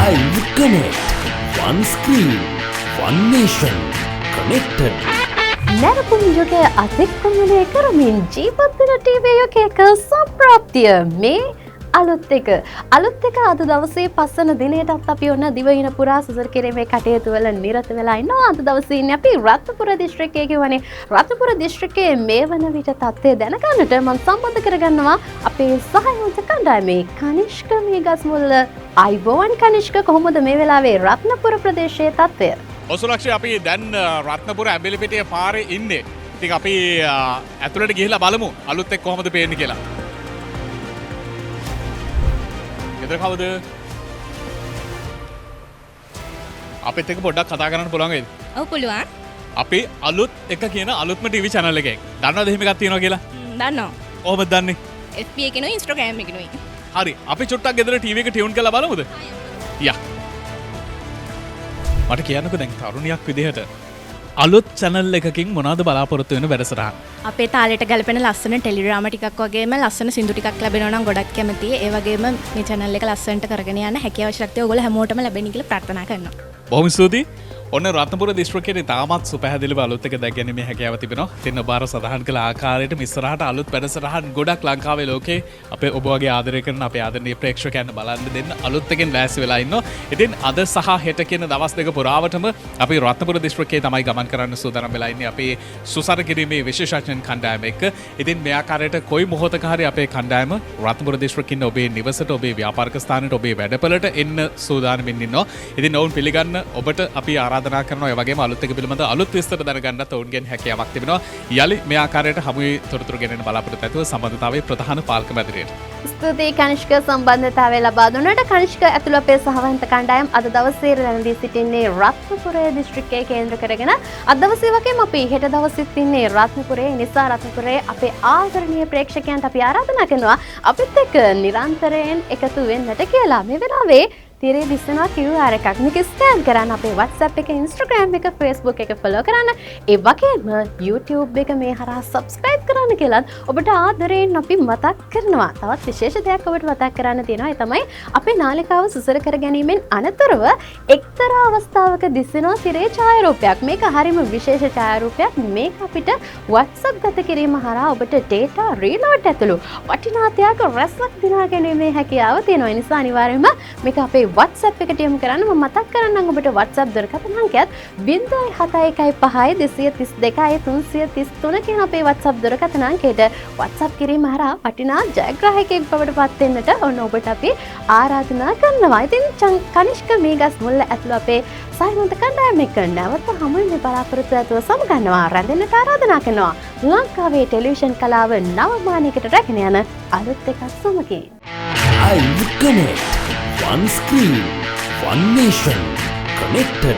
Live Connect. One screen, one nation, connected. නැරපුම් යුගයේ අතික්‍රමණය කරමින් ජීවත් වෙන ටීවී යුගයක සම්ප්‍රාප්තිය මේ අලුත් එක අද දවසේ පස්වන දිනයටත් අපි ඔන්න දිවයින පුරා සුසර කිරීමේ කටයුතු වල නිරත වෙලා ඉන්නවා. අද දවසේ ඉන්නේ අපි රත්නපුර දිස්ත්‍රික්කයේ කියවනේ රත්නපුර දිස්ත්‍රික්කයේ මේ වන විට තත්ත්වය දැනගන්නට මම සම්බන්ධ කරගන්නවා අපේ සහයෝග කණ්ඩායමේ කනිෂ්ක මේගස්මුල්ල. අයිබෝවන් කනිෂ්ක, කොහොමද මේ වෙලාවේ රත්නපුර ප්‍රදේශයේ තත්ත්වය? ඔසුලක්ෂ අපි දැන් රත්නපුර ඇඹිලිපිටිය පාරේ ඉන්නේ. ඉතින් අපි ඇතුළට ගිහිල්ලා බලමු අලුත් එක්ක කොහොමද පේන්නේ කියලා. ගෙදර කවුද? අපිත් එක්ක පොඩ්ඩක් කතා කරන්න පුළුවන් වේද? ඔව් පුළුවන්. අපි අලුත් එක කියන අලුත්ම ටීවී channel එකෙන්. දන්නවද එහෙම එකක් තියෙනවා කියලා? දන්නවා. කොහොමද දන්නේ? FB එකනොයි Instagram එකනොයි. හරි. අපි චුට්ටක් ගෙදර ටීවී එක ටියුන් කරලා බලමුද? යා. මට කියන්නකෝ දැන් තරුණියක් විදිහට අලුත් channel එකකින් මොනවද බලාපොරොත්තු වෙන වැඩසටහන්? අපේ තාලෙට ගැලපෙන ලස්සන ටෙලිඩ්‍රාමා ටිකක් වගේම ලස්සන සින්දු ටිකක් ලැබෙනවා නම් ගොඩක් කැමතියි. ඒ වගේම මේ channel එක ලස්සනට කරගෙන යන්න හැකියාව ශක්තිය ඔයගොල්ලෝ හැමෝටම ලැබෙන්න කියලා ප්‍රාර්ථනා කරනවා. බොහොම ස්තුතියි. ඔන්න රත්නපුර දිස්ත්‍රික්කයේ තාමත් සුපැහැදිලිව අලුත් එක දැක්ගැනීමේ හැකියාව තිබෙනවා. තින්න බාර සඳහන් කළ ආකාරයට ඉස්සරහට අලුත් වැඩසටහන් ගොඩක් ලංකාවේ ලෝකේ අපේ ඔබ වගේ ආදරය කරන අපේ ආදරණීය ප්‍රේක්ෂකයන් බලන්න දෙන්න අලුත් එකෙන් ලෑස්ති වෙලා ඉන්නවා. ඉතින් අද සහ හෙට කියන දවස් දෙක පුරාවටම අපි රත්නපුර දිස්ත්‍රික්කයේ තමයි ගමන් කරන්න සූදානම් වෙලා ඉන්නේ අපේ සුසර කිරීමේ විශේෂඥ කණ්ඩායම එක්ක. ඉතින් මේ ආකාරයට කොයි මොහොතක හරි අපේ කණ්ඩායම රත්නපුර දිස්ත්‍රික්කයේ ඉන්න ඔබේ නිවසට, ඔබේ ව්‍යාපාරික ස්ථානයට, ඔබේ වැඩපළට එන්න සූදානම්ින් ඉන්නවා. ඉතින් ඔවුන් පිළිගන්න ඔබට අපි ආරාධනා කරනවා. ඒ වගේම අලුත් එක පිළිබඳ අලුත් විස්තර දැනගන්නත් ඔවුන්ගෙන් හැකියාවක් තිබෙනවා. යලි මේ ආකාරයට හමුවේ තොරතුරු ගෙනෙන බලාපොරොත්තු ඇතුව සම්බන්ධතාවයේ ප්‍රධාන පාලක මැදිරියට. ස්තුතියි කනිෂ්ක, සම්බන්ධතාවය ලබා දුන්නට. කනිෂ්ක ඇතුළු අපේ සහවන්ත කණ්ඩායම අද දවසේ රැඳී සිටින්නේ රත්නපුර දිස්ත්‍රික්කයේ කේන්ද්‍ර කරගෙන. අද දවසේ වගේම අපි හෙට දවසෙත් ඉන්නේ රත්නපුරේ. නිසා රත්නපුරේ අපේ ආදරණීය ප්‍රේක්ෂකයන්ට අපි ආරාධනා කරනවා අපිත් එක්ක නිරන්තරයෙන් එකතු වෙන්නට කියලා. මේ වෙලාවේ තිරේ දිස්සනවා QR එකක්. මේක ස්කෑන් කරන්න අපේ WhatsApp එක, Instagram එක, Facebook එක ෆලෝ කරන්න. ඒ වගේම YouTube එක මේ හරහා subscribe කරන්න කියලාත් ඔබට ආදරයෙන් අපි මතක් කරනවා. තවත් විශේෂ දෙයක් ඔබට මතක් කරන්න තියෙනවා. ඒ තමයි අපේ නාලිකාව සුසර කර ගැනීමෙන් අනතුරුව එක්තරා අවස්ථාවක දිස්සනවා තිරේ ඡායාරූපයක්. මේක හරිම විශේෂ ඡායාරූපයක්. මේක අපිට WhatsApp ගත කිරීම හරහා ඔබට data reload ඇතුළු වටිනා දෙයක් රැසක් දිනා ගැනීමේ හැකියාව තියෙනවා. ඒ නිසා අනිවාර්යයෙන්ම මේක අපේ WhatsApp එකට යොමු කරන්න. මම මතක් කරන්නම් ඔබට WhatsApp දුරකථන අංකයත් 07152 කියන අපේ WhatsApp දුරකථන අංකයට WhatsApp කිරීම හරහා වටිනා ජයග්‍රාහකයෙක් බවට පත් වෙන්නට ඔන්න ඔබට අපි ආරාධනා කරනවා. ඉතින් කනිෂ්ක මේගස්මුල්ල ඇතුළු අපේ සහයෝග කණ්ඩායම එක්ක නැවත හමු වෙන බලාපොරොත්තු ඇතුව සමගන්නවා. රැඳෙන්නට ආරාධනා කරනවා. ලංකාවේ ටෙලිවිෂන් කලාව නවමානයකට රැගෙන යන අලුත් එකක් සමගින්. Live Connect. One screen, one nation, connected.